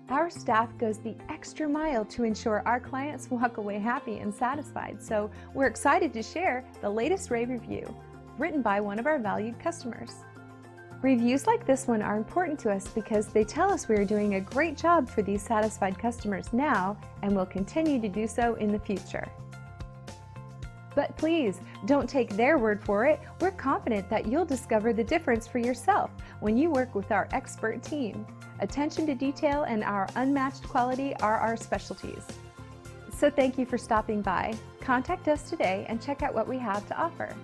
Our staff goes the extra mile to ensure our clients walk away happy and satisfied, so we're excited to share the latest rave review, written by one of our valued customers. Reviews like this one are important to us because they tell us we are doing a great job for these satisfied customers now and will continue to do so in the future. But please, don't take their word for it. We're confident that you'll discover the difference for yourself when you work with our expert team. Attention to detail and our unmatched quality are our specialties. So thank you for stopping by. Contact us today and check out what we have to offer.